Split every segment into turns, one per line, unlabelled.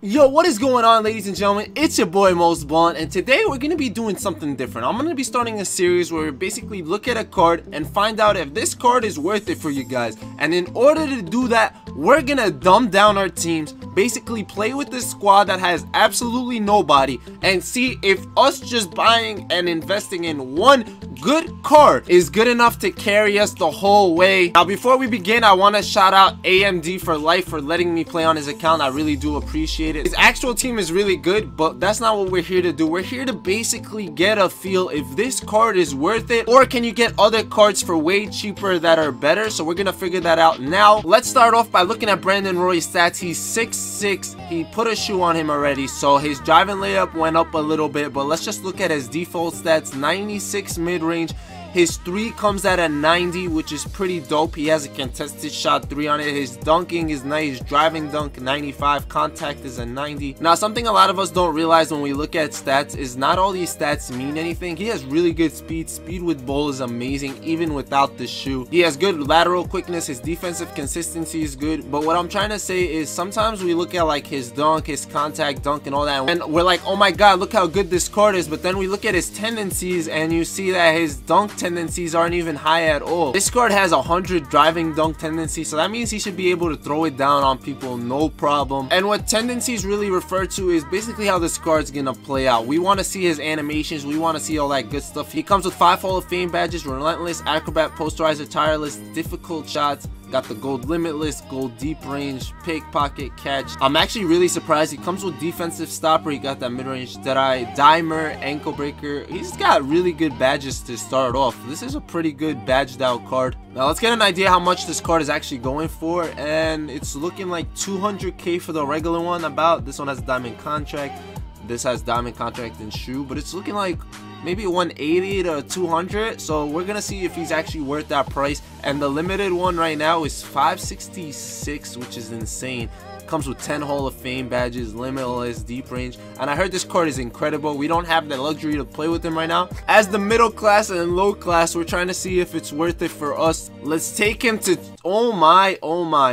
Yo, what is going on, ladies and gentlemen? It's your boy Mosballin, and today we're gonna be doing something different. I'm gonna be starting a series where we basically look at a card and find out if this card is worth it for you guys. And in order to do that, we're gonna dumb down our teams, basically play with this squad that has absolutely nobody, and see if us just buying and investing in one good card is good enough to carry us the whole way. Now, before we begin, I want to shout out AMD for life for letting me play on his account. I really do appreciate it. His actual team is really good, but that's not what we're here to do. We're here to basically get a feel if this card is worth it, or can you get other cards for way cheaper that are better. So we're gonna figure that out now. Let's start off by looking at Brandon Roy's stats. He's 6'6". He put a shoe on him already, so his driving layup went up a little bit, but let's just look at his default stats. 96 mid-range. His 3 comes at a 90, which is pretty dope. He has a contested shot 3 on it. His dunking is nice. Driving dunk 95. Contact is a 90. Now, something a lot of us don't realize when we look at stats is not all these stats mean anything. He has really good speed. Speed with ball is amazing, even without the shoe. He has good lateral quickness. His defensive consistency is good. But what I'm trying to say is sometimes we look at like his dunk, his contact dunk and all that, and we're like, oh my god, look how good this card is. But then we look at his tendencies and you see that his dunk tendencies aren't even high at all. This card has 100 driving dunk tendency, so that means he should be able to throw it down on people no problem. And what tendencies really refer to is basically how this card's gonna play out. We want to see his animations, we want to see all that good stuff. He comes with 5 Hall of Fame badges: Relentless, Acrobat, Posterizer, Tireless, Difficult Shots. Got the gold limitless, gold deep range, pickpocket, catch. I'm actually really surprised. He comes with defensive stopper. He got that mid-range Deadeye, dimer, ankle breaker. He's got really good badges to start off. This is a pretty good badged out card. Now let's get an idea how much this card is actually going for, and it's looking like 200k for the regular one. About this one has diamond contract. This has diamond contract and shoe, but it's looking like maybe 180 to 200. So we're gonna see if he's actually worth that price. And the limited one right now is 566, which is insane. Comes with 10 Hall of Fame badges, limitless, deep range, and I heard this card is incredible. We don't have the luxury to play with him right now. As the middle class and low class, we're trying to see if it's worth it for us. Let's take him to, oh my,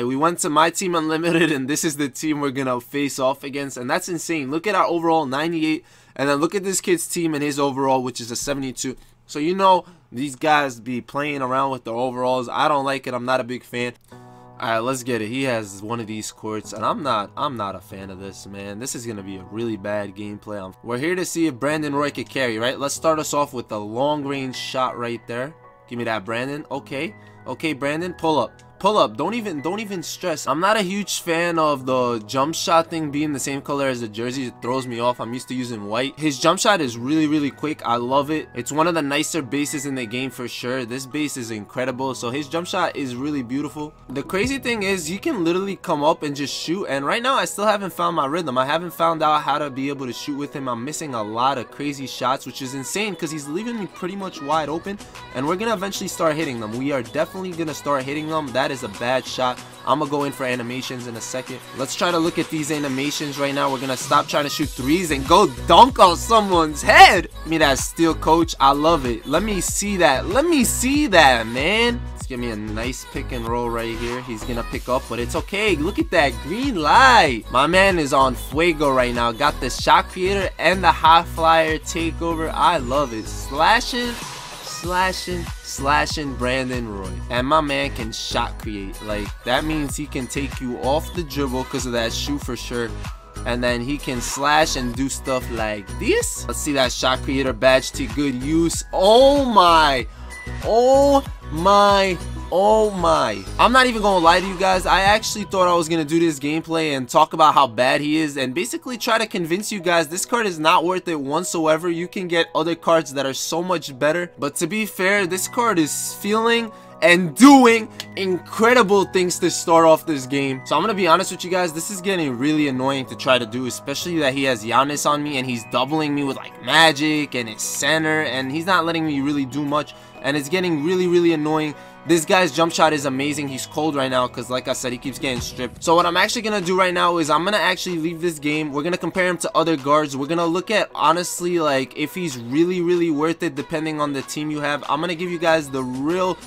we went to Myteam Unlimited, and this is the team we're gonna face off against, and that's insane. Look at our overall 98, and then look at this kid's team and his overall, which is a 72. So you know these guys be playing around with their overalls. I don't like it. I'm not a big fan. Alright, let's get it. He has one of these courts, and I'm not a fan of this, man. This is gonna be a really bad gameplay. We're here to see if Brandon Roy could carry, right? Let's start us off with a long range shot right there. Give me that, Brandon. Okay, Brandon, pull up. Don't even stress. I'm not a huge fan of the jump shot thing being the same color as the jersey. It throws me off. I'm used to using white. His jump shot is really quick. I love it. It's one of the nicer bases in the game for sure. This base is incredible, so his jump shot is really beautiful. The crazy thing is you can literally come up and just shoot, and right now I still haven't found my rhythm. I haven't found out how to be able to shoot with him. I'm missing a lot of crazy shots, which is insane because he's leaving me pretty much wide open, and we're gonna eventually start hitting them. We are definitely gonna start hitting them. That is a bad shot. I'm gonna go in for animations in a second. Let's try to look at these animations right now. We're gonna stop trying to shoot threes and go dunk on someone's head. Give me that steal, coach. I love it. Let me see that. Let me see that, man. Let's give me a nice pick and roll right here. He's gonna pick up, but it's okay. Look at that green light. My man is on fuego right now. Got the shot creator and the high flyer takeover. I love it. Slashing Brandon Roy, and my man can shot create. Like, that means he can take you off the dribble because of that shoe for sure, and then he can slash and do stuff like this. Let's see that shot creator badge to good use. Oh my, I'm not even gonna lie to you guys. I actually thought I was gonna do this gameplay and talk about how bad he is and basically try to convince you guys this card is not worth it whatsoever. You can get other cards that are so much better, but to be fair, this card is feeling and doing incredible things to start off this game. So I'm gonna be honest with you guys, this is getting really annoying to try to do, especially that he has Giannis on me and he's doubling me with like magic and his center, and he's not letting me really do much, and it's getting really annoying. This guy's jump shot is amazing. He's cold right now because, like I said, he keeps getting stripped. So what I'm actually gonna do right now is I'm gonna actually leave this game. We're gonna compare him to other guards. We're gonna look at, honestly, like if he's really worth it depending on the team you have. I'm gonna give you guys the real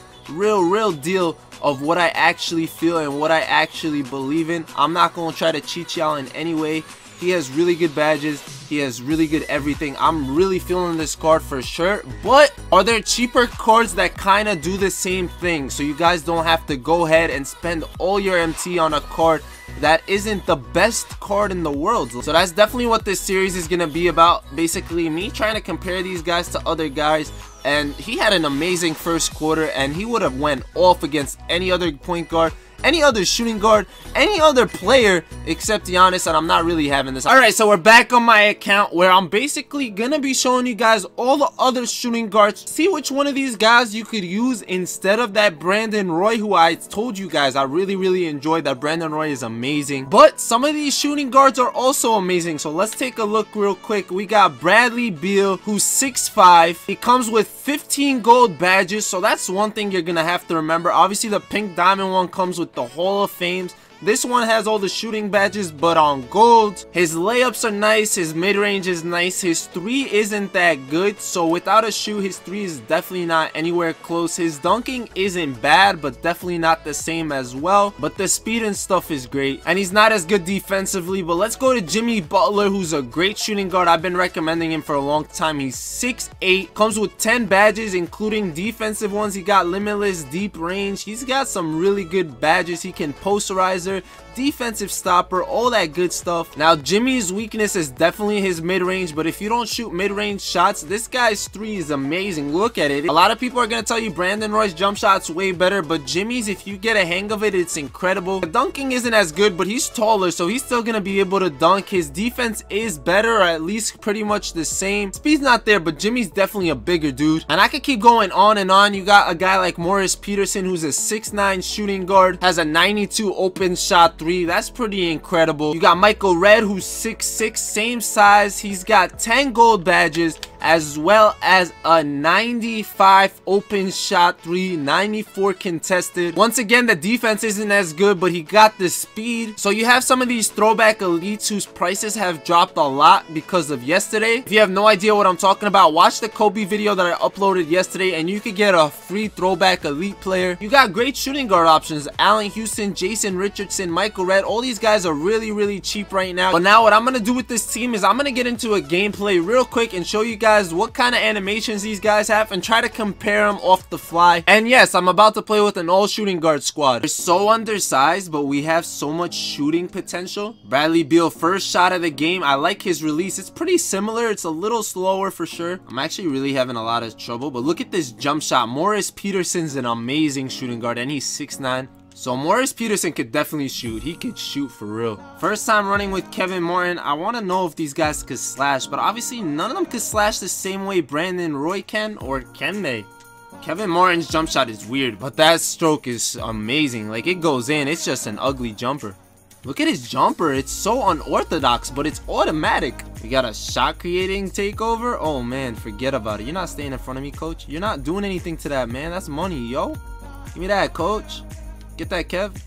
deal of what I actually feel and what I actually believe in. I'm not gonna try to cheat y'all in any way. He has really good badges. He has really good everything. I'm really feeling this card for sure. But are there cheaper cards that kind of do the same thing, so you guys don't have to go ahead and spend all your MT on a card that isn't the best card in the world? So that's definitely what this series is gonna be about. Basically me trying to compare these guys to other guys. And he had an amazing first quarter, and he would have went off against any other point guard, any other shooting guard, any other player except Giannis, and I'm not really having this. Alright, so we're back on my account where I'm basically gonna be showing you guys all the other shooting guards. See which one of these guys you could use instead of that Brandon Roy, who I told you guys I really enjoyed. That Brandon Roy is amazing. But some of these shooting guards are also amazing. So let's take a look real quick. We got Bradley Beal, who's 6'5". He comes with 15 gold badges, so that's one thing you're gonna have to remember. Obviously the pink diamond one comes with the Hall of Fames. This one has all the shooting badges but on gold. His layups are nice, his mid-range is nice, his 3 isn't that good, so without a shoe his 3 is definitely not anywhere close. His dunking isn't bad but definitely not the same as well, but the speed and stuff is great, and he's not as good defensively. But let's go to Jimmy Butler, who's a great shooting guard. I've been recommending him for a long time. He's 6'8", comes with 10 badges including defensive ones. He got limitless, deep range, he's got some really good badges. He can posterizer, defensive stopper, all that good stuff. Now Jimmy's weakness is definitely his mid-range, but if you don't shoot mid-range shots, this guy's 3 is amazing. Look at it. A lot of people are gonna tell you Brandon Roy's jump shot's way better, but Jimmy's, if you get a hang of it, it's incredible. The dunking isn't as good, but he's taller, so he's still gonna be able to dunk. His defense is better, or at least pretty much the same. Speed's not there, but Jimmy's definitely a bigger dude, and I could keep going on and on. You got a guy like Morris Peterson, who's a 6'9" shooting guard, has a 92 open shot 3. That's pretty incredible. You got Michael Redd, who's 6'6", same size. He's got 10 gold badges as well as a 95 open shot 3, 94 contested. Once again, the defense isn't as good, but he got the speed. So you have some of these throwback elites whose prices have dropped a lot because of yesterday. If you have no idea what I'm talking about, watch the Kobe video that I uploaded yesterday and you could get a free throwback elite player. You got great shooting guard options: Allen Houston, Jason Richardson, Michael Redd. All these guys are really cheap right now. But now what I'm gonna do with this team is I'm gonna get into a gameplay real quick and show you guys what kind of animations these guys have and try to compare them off the fly. And yes, I'm about to play with an all shooting guard squad. They're so undersized, but we have so much shooting potential. Bradley Beal, first shot of the game. I like his release. It's pretty similar. It's a little slower for sure. I'm actually really having a lot of trouble, but look at this jump shot. Morris Peterson's an amazing shooting guard, and he's 6'9". So Morris Peterson could definitely shoot. He could shoot for real. First time running with Kevin Martin. I want to know if these guys could slash, but obviously none of them could slash the same way Brandon Roy can, or can they? Kevin Martin's jump shot is weird, but that stroke is amazing. Like, it goes in. It's just an ugly jumper. Look at his jumper. It's so unorthodox, but it's automatic. We got a shot creating takeover. Oh man, forget about it. You're not staying in front of me, coach. You're not doing anything to that, man. That's money, yo. Give me that, coach. Get that, Kev.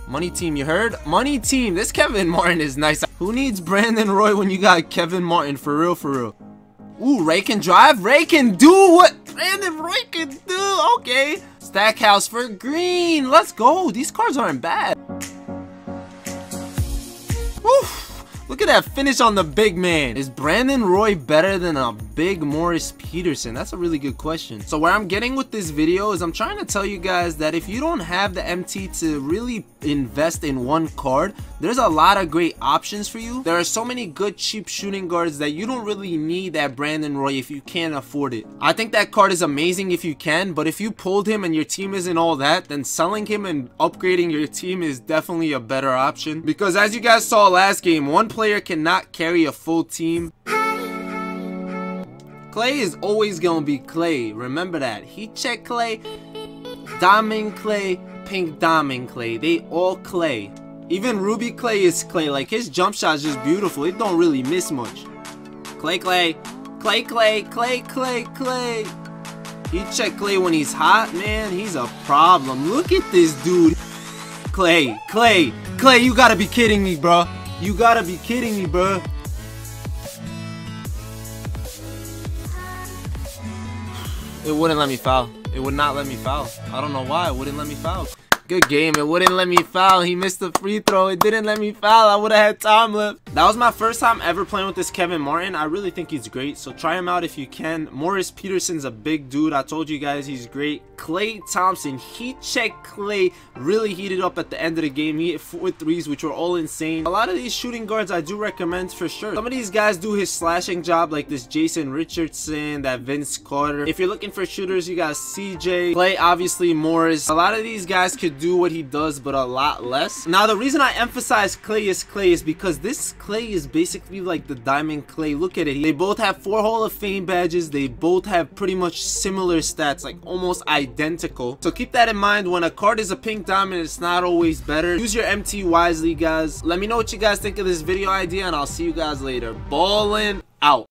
Money team, you heard? Money team. This Kevin Martin is nice. Who needs Brandon Roy when you got Kevin Martin? For real, for real. Ooh, Ray can drive. Ray can do what Brandon Roy can do. Okay. Stackhouse for green. Let's go. These cards aren't bad. Woo. Look at that finish on the big man. Is Brandon Roy better than a big Morris Peterson? That's a really good question. So where I'm getting with this video is I'm trying to tell you guys that if you don't have the MT to really invest in one card, there's a lot of great options for you. There are so many good cheap shooting guards that you don't really need that Brandon Roy if you can't afford it. I think that card is amazing if you can, but if you pulled him and your team isn't all that, then selling him and upgrading your team is definitely a better option. Because as you guys saw last game, one player cannot carry a full team. Clay is always gonna be Clay. Remember that. Heat check Clay, diamond Clay, pink diamond Clay. They all Clay. Even Ruby Clay is Clay. Like, his jump shot is just beautiful. It don't really miss much. Clay, Clay, Clay, Clay, Clay, Clay, Clay. Heat check Clay when he's hot, man. He's a problem. Look at this dude. Clay, Clay, Clay. You gotta be kidding me, bro. You gotta be kidding me, bro. It wouldn't let me foul. It would not let me foul. I don't know why. It wouldn't let me foul. Good game. It wouldn't let me foul. He missed the free throw. It didn't let me foul. I would have had time left. That was my first time ever playing with this Kevin Martin. I really think he's great, so try him out if you can. Morris Peterson's a big dude. I told you guys he's great. Klay Thompson, heat check Klay, really heated up at the end of the game. He hit 4 threes, which were all insane. A lot of these shooting guards I do recommend for sure. Some of these guys do his slashing job, like this Jason Richardson, that Vince Carter. If you're looking for shooters, you got CJ, Klay, obviously Morris. A lot of these guys could do what he does, but a lot less. Now, the reason I emphasize Klay is because this Klay is basically like the Diamond Klay. Look at it. They both have 4 Hall of Fame badges. They both have pretty much similar stats, like almost identical. So keep that in mind. When a card is a pink diamond, it's not always better. Use your MT wisely, guys. Let me know what you guys think of this video idea, and I'll see you guys later. Ballin' out.